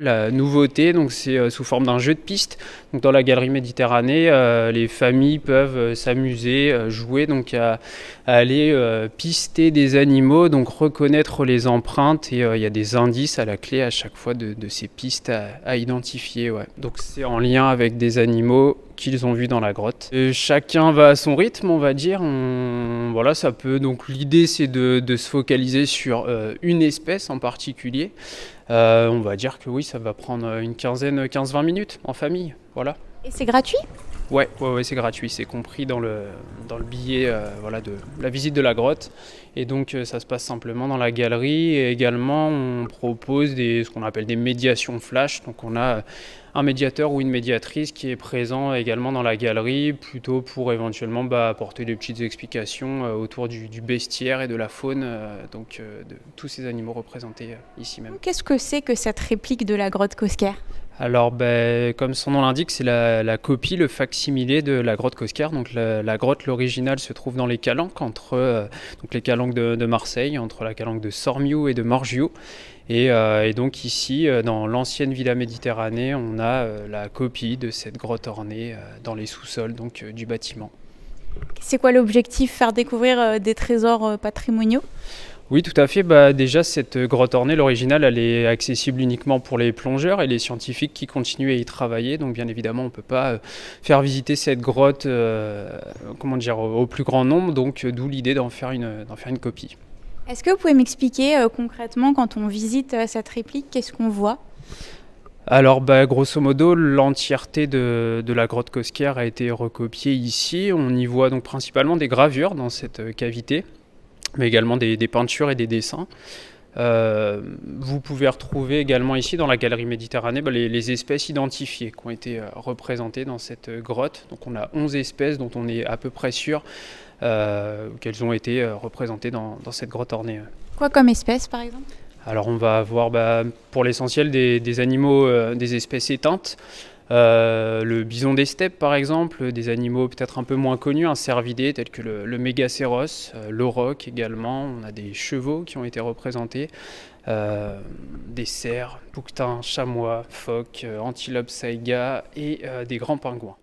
La nouveauté, donc c'est sous forme d'un jeu de piste. Donc dans la galerie Méditerranée, les familles peuvent s'amuser, jouer donc à aller pister des animaux, donc reconnaître les empreintes et il y a des indices à la clé à chaque fois de ces pistes à identifier. Ouais. Donc c'est en lien avec des animaux qu'ils ont vus dans la grotte. Chacun va à son rythme, on va dire. Voilà, ça peut. Donc l'idée c'est de se focaliser sur une espèce en particulier. On va dire que oui, ça va prendre une quinzaine, 15-20 minutes en famille, voilà. Et c'est gratuit? Ouais, c'est gratuit, c'est compris dans le billet voilà, de la visite de la grotte. Et donc ça se passe simplement dans la galerie. Et également, on propose ce qu'on appelle des médiations flash. Donc on a un médiateur ou une médiatrice qui est présent également dans la galerie, plutôt pour éventuellement apporter des petites explications autour du bestiaire et de la faune, de tous ces animaux représentés ici même. Qu'est-ce que c'est que cette réplique de la grotte Cosquer? Alors, comme son nom l'indique, c'est la copie, le facsimilé de la grotte Cosquer. Donc, la grotte, l'original, se trouve dans les Calanques, donc les Calanques de Marseille, entre la Calanque de Sormiou et de Morgiou. Et donc ici, dans l'ancienne Villa Méditerranée, on a la copie de cette grotte ornée dans les sous-sols du bâtiment. C'est quoi l'objectif? Faire découvrir des trésors patrimoniaux? Oui, tout à fait. Déjà, cette grotte ornée, l'originale, elle est accessible uniquement pour les plongeurs et les scientifiques qui continuent à y travailler. Donc, bien évidemment, on ne peut pas faire visiter cette grotte au plus grand nombre. Donc, d'où l'idée d'en faire une copie. Est-ce que vous pouvez m'expliquer concrètement, quand on visite cette réplique, qu'est-ce qu'on voit? Alors, grosso modo, l'entièreté de la grotte Cosquer a été recopiée ici. On y voit donc principalement des gravures dans cette cavité, mais également des peintures et des dessins. Vous pouvez retrouver également ici dans la galerie Méditerranée les espèces identifiées qui ont été représentées dans cette grotte. Donc on a 11 espèces dont on est à peu près sûr qu'elles ont été représentées dans cette grotte ornée. Quoi comme espèce, par exemple? Alors on va avoir pour l'essentiel des animaux, des espèces éteintes. Le bison des steppes par exemple, des animaux peut-être un peu moins connus, un cervidé tel que le mégacéros, l'auroch également, on a des chevaux qui ont été représentés, des cerfs, bouquetins, chamois, phoques, antilopes saïga et des grands pingouins.